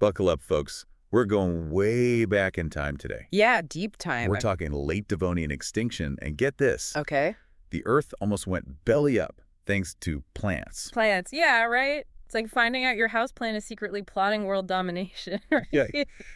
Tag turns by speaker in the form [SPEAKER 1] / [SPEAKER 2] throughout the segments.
[SPEAKER 1] Buckle up, folks. We're going way back in time today.
[SPEAKER 2] Yeah, deep time.
[SPEAKER 1] We're talking late Devonian extinction, and get this.
[SPEAKER 2] Okay.
[SPEAKER 1] The Earth almost went belly up thanks to plants.
[SPEAKER 2] Plants. Yeah, right? It's like finding out your houseplant is secretly plotting world domination. Right?
[SPEAKER 1] Yeah,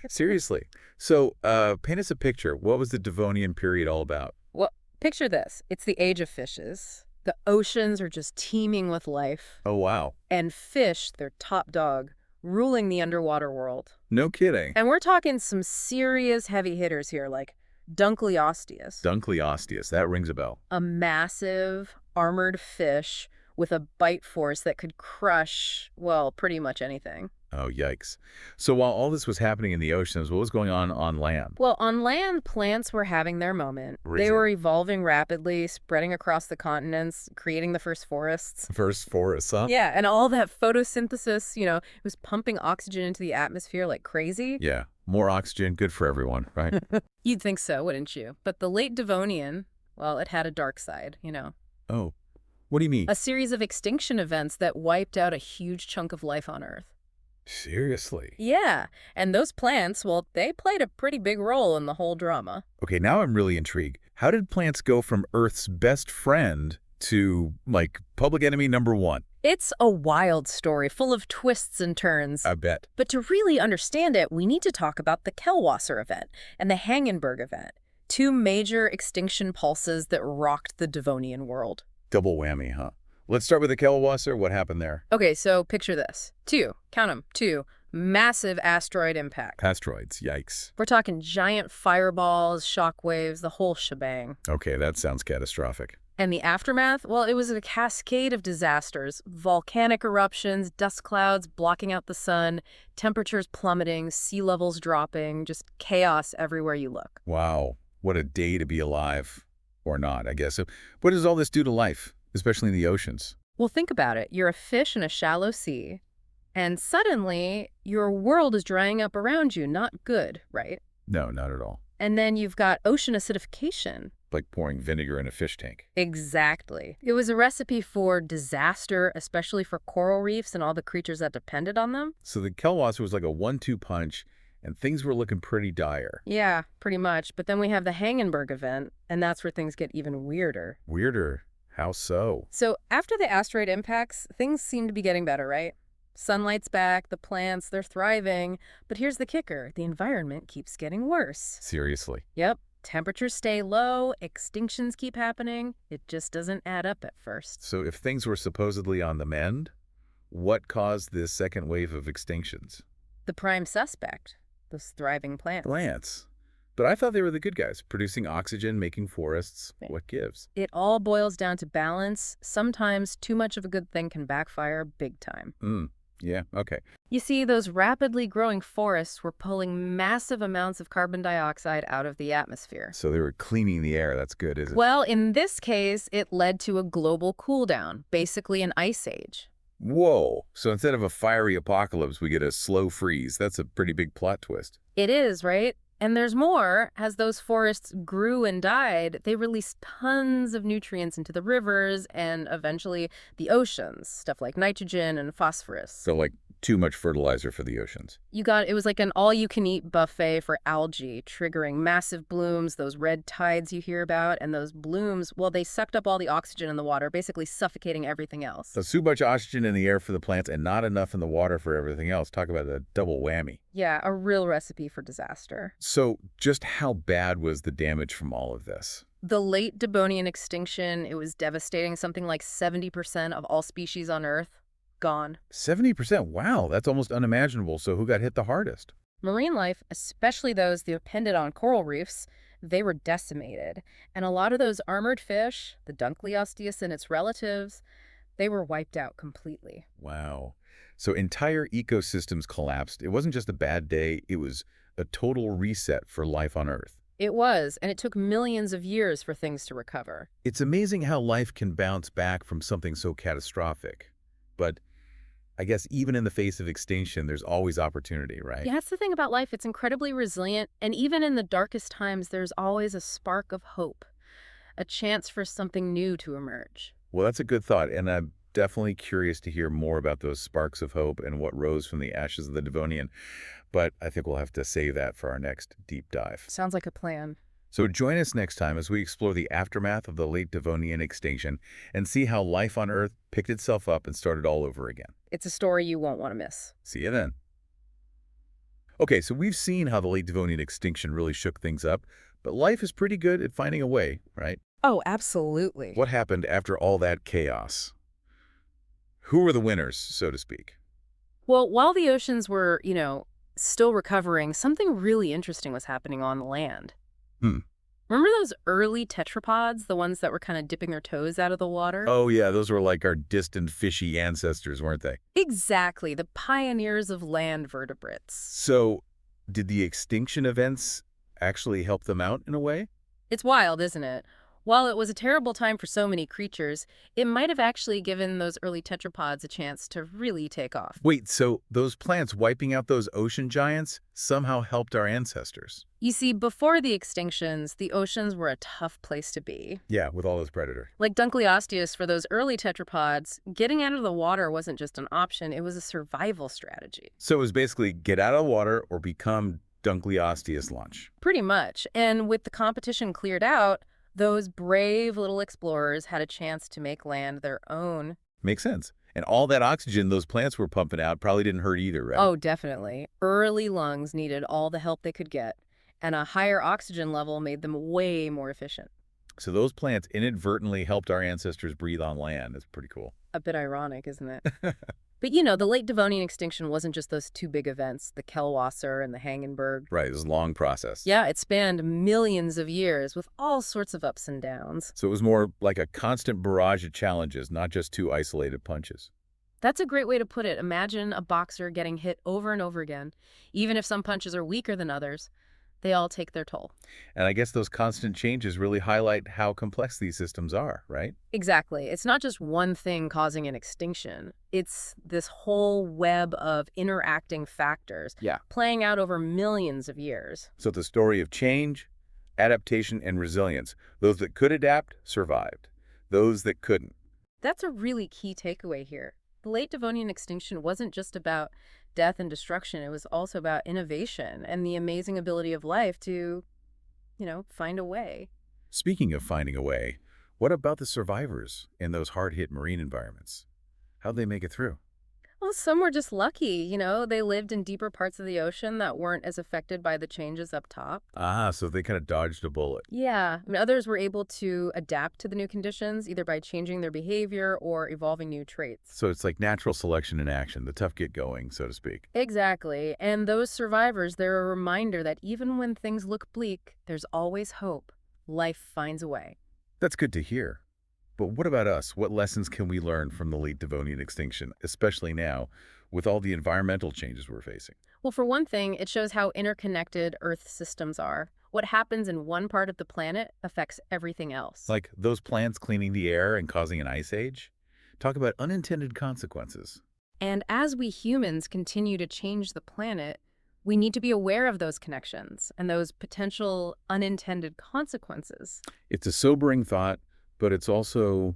[SPEAKER 1] seriously. So, paint us a picture. What was the Devonian period all about?
[SPEAKER 2] Well, picture this. It's the age of fishes. The oceans are just teeming with life.
[SPEAKER 1] Oh, wow.
[SPEAKER 2] And fish, their top dog, ruling the underwater world.
[SPEAKER 1] No kidding.
[SPEAKER 2] And we're talking some serious heavy hitters here, like Dunkleosteus.
[SPEAKER 1] Dunkleosteus, that rings a bell.
[SPEAKER 2] A massive, armored fish with a bite force that could crush, well, pretty much anything.
[SPEAKER 1] Oh, yikes. So while all this was happening in the oceans, what was going on land?
[SPEAKER 2] Well, on land, plants were having their moment.
[SPEAKER 1] Really?
[SPEAKER 2] They were evolving rapidly, spreading across the continents, creating the first forests.
[SPEAKER 1] First forests, huh?
[SPEAKER 2] Yeah, and all that photosynthesis, it was pumping oxygen into the atmosphere like crazy.
[SPEAKER 1] Yeah, more oxygen, good for everyone, right?
[SPEAKER 2] You'd think so, wouldn't you? But the late Devonian, well, it had a dark side,
[SPEAKER 1] Oh, what do you mean?
[SPEAKER 2] A series of extinction events that wiped out a huge chunk of life on Earth.
[SPEAKER 1] Seriously?
[SPEAKER 2] Yeah, and those plants, well, they played a pretty big role in the whole drama.
[SPEAKER 1] Okay, now I'm really intrigued. How did plants go from Earth's best friend to, like, public enemy number one?
[SPEAKER 2] It's a wild story, full of twists and turns.
[SPEAKER 1] I bet.
[SPEAKER 2] But to really understand it, we need to talk about the Kellwasser event and the Hangenberg event, two major extinction pulses that rocked the Devonian world.
[SPEAKER 1] Double whammy, huh? Let's start with the Kellwasser. What happened there?
[SPEAKER 2] Okay, so picture this. Count them, two massive asteroid impacts.
[SPEAKER 1] Asteroids, yikes.
[SPEAKER 2] We're talking giant fireballs, shockwaves, the whole shebang.
[SPEAKER 1] Okay, that sounds catastrophic.
[SPEAKER 2] And the aftermath? Well, it was a cascade of disasters. Volcanic eruptions, dust clouds blocking out the sun, temperatures plummeting, sea levels dropping, just chaos everywhere you look.
[SPEAKER 1] Wow, what a day to be alive. Or not, I guess. So what does all this do to life, especially in the oceans?
[SPEAKER 2] Well, think about it. You're a fish in a shallow sea, and suddenly your world is drying up around you. Not good, right?
[SPEAKER 1] No, not at all.
[SPEAKER 2] And then you've got ocean acidification.
[SPEAKER 1] Like pouring vinegar in a fish tank.
[SPEAKER 2] Exactly. It was a recipe for disaster, especially for coral reefs and all the creatures that depended on them.
[SPEAKER 1] So the Kellwasser was like a 1-2 punch, and things were looking pretty dire.
[SPEAKER 2] Yeah, pretty much. But then we have the Hangenberg event, and that's where things get even weirder.
[SPEAKER 1] Weirder? How so?
[SPEAKER 2] So after the asteroid impacts, things seem to be getting better, right? Sunlight's back, the plants, they're thriving. But here's the kicker. The environment keeps getting worse.
[SPEAKER 1] Seriously?
[SPEAKER 2] Yep. Temperatures stay low, extinctions keep happening. It just doesn't add up at first.
[SPEAKER 1] So if things were supposedly on the mend, what caused this second wave of extinctions?
[SPEAKER 2] The prime suspect, those thriving plants.
[SPEAKER 1] Plants. But I thought they were the good guys, producing oxygen, making forests. What gives?
[SPEAKER 2] It all boils down to balance. Sometimes too much of a good thing can backfire big time.
[SPEAKER 1] Yeah, okay.
[SPEAKER 2] You see, those rapidly growing forests were pulling massive amounts of carbon dioxide out of the atmosphere.
[SPEAKER 1] So they were cleaning the air. That's good, isn't it?
[SPEAKER 2] Well, in this case, it led to a global cool down, basically an ice age.
[SPEAKER 1] Whoa. So instead of a fiery apocalypse, we get a slow freeze. That's a pretty big plot twist.
[SPEAKER 2] It is, right? And there's more. As those forests grew and died, they released tons of nutrients into the rivers and eventually the oceans, stuff like nitrogen and phosphorus.
[SPEAKER 1] So like too much fertilizer for the oceans.
[SPEAKER 2] It was like an all-you-can-eat buffet for algae, triggering massive blooms, those red tides you hear about, and those blooms, well, they sucked up all the oxygen in the water, basically suffocating everything else.
[SPEAKER 1] So too much oxygen in the air for the plants and not enough in the water for everything else. Talk about a double whammy.
[SPEAKER 2] Yeah, a real recipe for disaster.
[SPEAKER 1] So just how bad was the damage from all of this?
[SPEAKER 2] The late Devonian extinction, it was devastating. Something like 70% of all species on Earth gone.
[SPEAKER 1] 70%? Wow, that's almost unimaginable. So who got hit the hardest?
[SPEAKER 2] Marine life, especially those that depended on coral reefs, they were decimated. And a lot of those armored fish, the Dunkleosteus and its relatives, they were wiped out completely.
[SPEAKER 1] Wow. So entire ecosystems collapsed. It wasn't just a bad day, it was a total reset for life on Earth.
[SPEAKER 2] It was, and it took millions of years for things to recover.
[SPEAKER 1] It's amazing how life can bounce back from something so catastrophic. But I guess even in the face of extinction, there's always opportunity, right?
[SPEAKER 2] Yeah, that's the thing about life. It's incredibly resilient, and even in the darkest times, there's always a spark of hope, a chance for something new to emerge.
[SPEAKER 1] Well, that's a good thought, and definitely curious to hear more about those sparks of hope and what rose from the ashes of the Devonian, but I think we'll have to save that for our next deep dive.
[SPEAKER 2] Sounds like a plan.
[SPEAKER 1] So join us next time as we explore the aftermath of the late Devonian extinction and see how life on Earth picked itself up and started all over again.
[SPEAKER 2] It's a story you won't want to miss.
[SPEAKER 1] See you then. Okay, so we've seen how the late Devonian extinction really shook things up, but life is pretty good at finding a way, right?
[SPEAKER 2] Oh, absolutely.
[SPEAKER 1] What happened after all that chaos? Who were the winners, so to speak?
[SPEAKER 2] Well, while the oceans were, still recovering, something really interesting was happening on land.
[SPEAKER 1] Hmm.
[SPEAKER 2] Remember those early tetrapods, the ones that were kind of dipping their toes out of the water?
[SPEAKER 1] Oh yeah, those were like our distant fishy ancestors, weren't they?
[SPEAKER 2] Exactly, the pioneers of land vertebrates.
[SPEAKER 1] So, did the extinction events actually help them out in a way?
[SPEAKER 2] It's wild, isn't it? While it was a terrible time for so many creatures, it might have actually given those early tetrapods a chance to really take off.
[SPEAKER 1] Wait, so those plants wiping out those ocean giants somehow helped our ancestors?
[SPEAKER 2] You see, before the extinctions, the oceans were a tough place to be.
[SPEAKER 1] Yeah, with all those predators.
[SPEAKER 2] Like Dunkleosteus, for those early tetrapods, getting out of the water wasn't just an option, it was a survival strategy.
[SPEAKER 1] So it was basically get out of the water or become Dunkleosteus lunch.
[SPEAKER 2] Pretty much. And with the competition cleared out, those brave little explorers had a chance to make land their own.
[SPEAKER 1] Makes sense. And all that oxygen those plants were pumping out probably didn't hurt either, right?
[SPEAKER 2] Oh, definitely. Early lungs needed all the help they could get, and a higher oxygen level made them way more efficient.
[SPEAKER 1] So those plants inadvertently helped our ancestors breathe on land. That's pretty cool.
[SPEAKER 2] A bit ironic, isn't it? But the late Devonian extinction wasn't just those two big events, the Kellwasser and the Hangenberg.
[SPEAKER 1] Right, it was a long process.
[SPEAKER 2] Yeah, it spanned millions of years with all sorts of ups and downs.
[SPEAKER 1] So it was more like a constant barrage of challenges, not just two isolated punches.
[SPEAKER 2] That's a great way to put it. Imagine a boxer getting hit over and over again. Even if some punches are weaker than others, they all take their toll.
[SPEAKER 1] And I guess those constant changes really highlight how complex these systems are, right?
[SPEAKER 2] Exactly. It's not just one thing causing an extinction. It's this whole web of interacting factors
[SPEAKER 1] Yeah.
[SPEAKER 2] playing out over millions of years.
[SPEAKER 1] So it's a story of change, adaptation, and resilience. Those that could adapt survived. Those that couldn't.
[SPEAKER 2] That's a really key takeaway here. The late Devonian extinction wasn't just about death and destruction. It was also about innovation and the amazing ability of life to, find a way.
[SPEAKER 1] Speaking of finding a way, what about the survivors in those hard-hit marine environments? How'd they make it through?
[SPEAKER 2] Well, some were just lucky, they lived in deeper parts of the ocean that weren't as affected by the changes up top.
[SPEAKER 1] Ah, so they kind of dodged a bullet.
[SPEAKER 2] Yeah, others were able to adapt to the new conditions, either by changing their behavior or evolving new traits.
[SPEAKER 1] So it's like natural selection in action, the tough get going, so to speak.
[SPEAKER 2] Exactly, and those survivors, they're a reminder that even when things look bleak, there's always hope. Life finds a way.
[SPEAKER 1] That's good to hear. But what about us? What lessons can we learn from the late Devonian extinction, especially now, with all the environmental changes we're facing?
[SPEAKER 2] Well, for one thing, it shows how interconnected Earth systems are. What happens in one part of the planet affects everything else.
[SPEAKER 1] Like those plants cleaning the air and causing an ice age? Talk about unintended consequences.
[SPEAKER 2] And as we humans continue to change the planet, we need to be aware of those connections and those potential unintended consequences.
[SPEAKER 1] It's a sobering thought, but it's also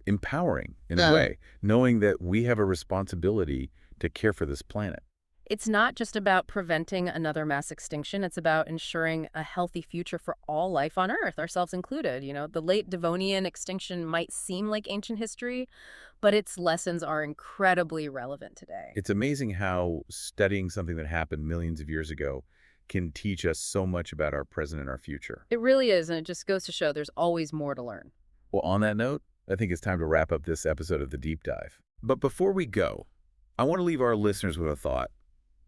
[SPEAKER 1] empowering in a way, knowing that we have a responsibility to care for this planet.
[SPEAKER 2] It's not just about preventing another mass extinction. It's about ensuring a healthy future for all life on Earth, ourselves included. The late Devonian extinction might seem like ancient history, but its lessons are incredibly relevant today.
[SPEAKER 1] It's amazing how studying something that happened millions of years ago can teach us so much about our present and our future.
[SPEAKER 2] It really is, and it just goes to show there's always more to learn.
[SPEAKER 1] Well, on that note, I think it's time to wrap up this episode of The Deep Dive. But before we go, I want to leave our listeners with a thought.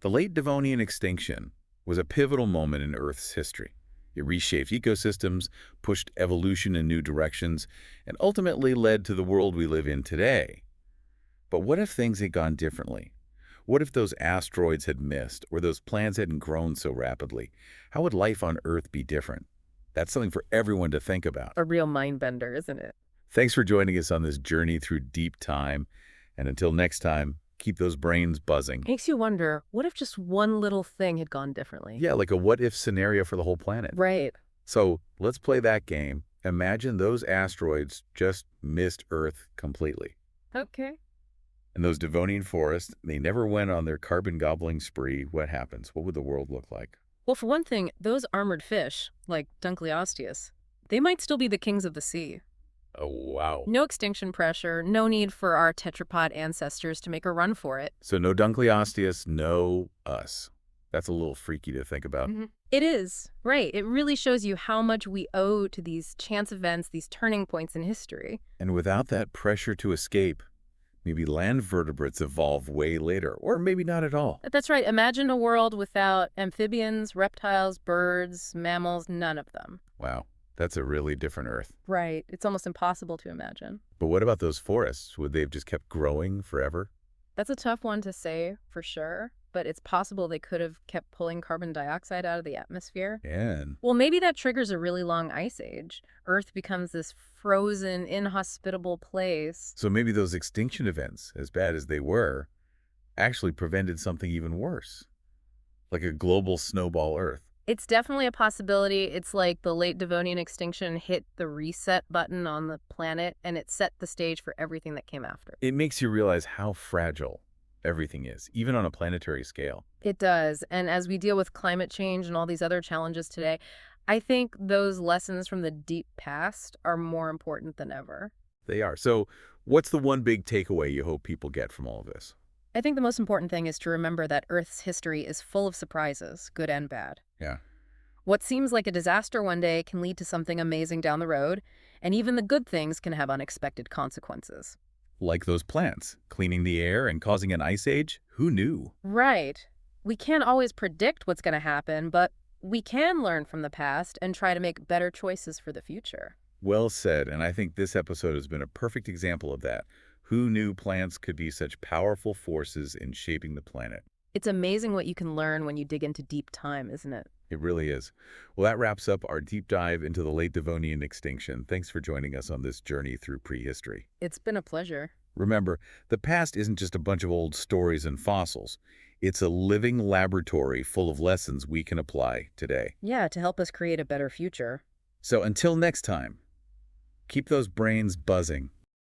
[SPEAKER 1] The late Devonian extinction was a pivotal moment in Earth's history. It reshaped ecosystems, pushed evolution in new directions, and ultimately led to the world we live in today. But what if things had gone differently? What if those asteroids had missed, or those plants hadn't grown so rapidly? How would life on Earth be different? That's something for everyone to think about.
[SPEAKER 2] A real mind bender, isn't it?
[SPEAKER 1] Thanks for joining us on this journey through deep time. And until next time, keep those brains buzzing.
[SPEAKER 2] Makes you wonder, what if just one little thing had gone differently?
[SPEAKER 1] Yeah, like a what-if scenario for the whole planet.
[SPEAKER 2] Right.
[SPEAKER 1] So let's play that game. Imagine those asteroids just missed Earth completely.
[SPEAKER 2] Okay.
[SPEAKER 1] And those Devonian forests, they never went on their carbon-gobbling spree. What happens? What would the world look like?
[SPEAKER 2] Well, for one thing, those armored fish, like Dunkleosteus, they might still be the kings of the sea.
[SPEAKER 1] Oh, wow.
[SPEAKER 2] No extinction pressure, no need for our tetrapod ancestors to make a run for it.
[SPEAKER 1] So no Dunkleosteus, no us. That's a little freaky to think about.
[SPEAKER 2] It is, right. It really shows you how much we owe to these chance events, these turning points in history.
[SPEAKER 1] And without that pressure to escape, maybe land vertebrates evolve way later, or maybe not at all.
[SPEAKER 2] That's right. Imagine a world without amphibians, reptiles, birds, mammals, none of them.
[SPEAKER 1] Wow, that's a really different Earth.
[SPEAKER 2] Right. It's almost impossible to imagine.
[SPEAKER 1] But what about those forests? Would they have just kept growing forever?
[SPEAKER 2] That's a tough one to say for sure, but it's possible they could have kept pulling carbon dioxide out of the atmosphere.
[SPEAKER 1] And
[SPEAKER 2] Well, maybe that triggers a really long ice age. Earth becomes this frozen, inhospitable place.
[SPEAKER 1] so maybe those extinction events, as bad as they were, actually prevented something even worse, like a global snowball Earth.
[SPEAKER 2] It's definitely a possibility. It's like the late Devonian extinction hit the reset button on the planet, and it set the stage for everything that came after.
[SPEAKER 1] It makes you realize how fragile everything is, even on a planetary scale.
[SPEAKER 2] It does. And as we deal with climate change and all these other challenges today, I think those lessons from the deep past are more important than ever.
[SPEAKER 1] They are. So what's the one big takeaway you hope people get from all of this?
[SPEAKER 2] I think the most important thing is to remember that Earth's history is full of surprises, good and bad.
[SPEAKER 1] Yeah.
[SPEAKER 2] What seems like a disaster one day can lead to something amazing down the road, and even the good things can have unexpected consequences.
[SPEAKER 1] Like those plants, cleaning the air and causing an ice age? Who knew?
[SPEAKER 2] Right. We can't always predict what's going to happen, but we can learn from the past and try to make better choices for the future.
[SPEAKER 1] Well said, and I think this episode has been a perfect example of that. Who knew plants could be such powerful forces in shaping the planet?
[SPEAKER 2] It's amazing what you can learn when you dig into deep time, isn't it?
[SPEAKER 1] It really is. Well, that wraps up our deep dive into the late Devonian extinction. Thanks for joining us on this journey through prehistory.
[SPEAKER 2] It's been a pleasure.
[SPEAKER 1] Remember, the past isn't just a bunch of old stories and fossils. It's a living laboratory full of lessons we can apply today.
[SPEAKER 2] Yeah, to help us create a better future.
[SPEAKER 1] So until next time, keep those brains buzzing.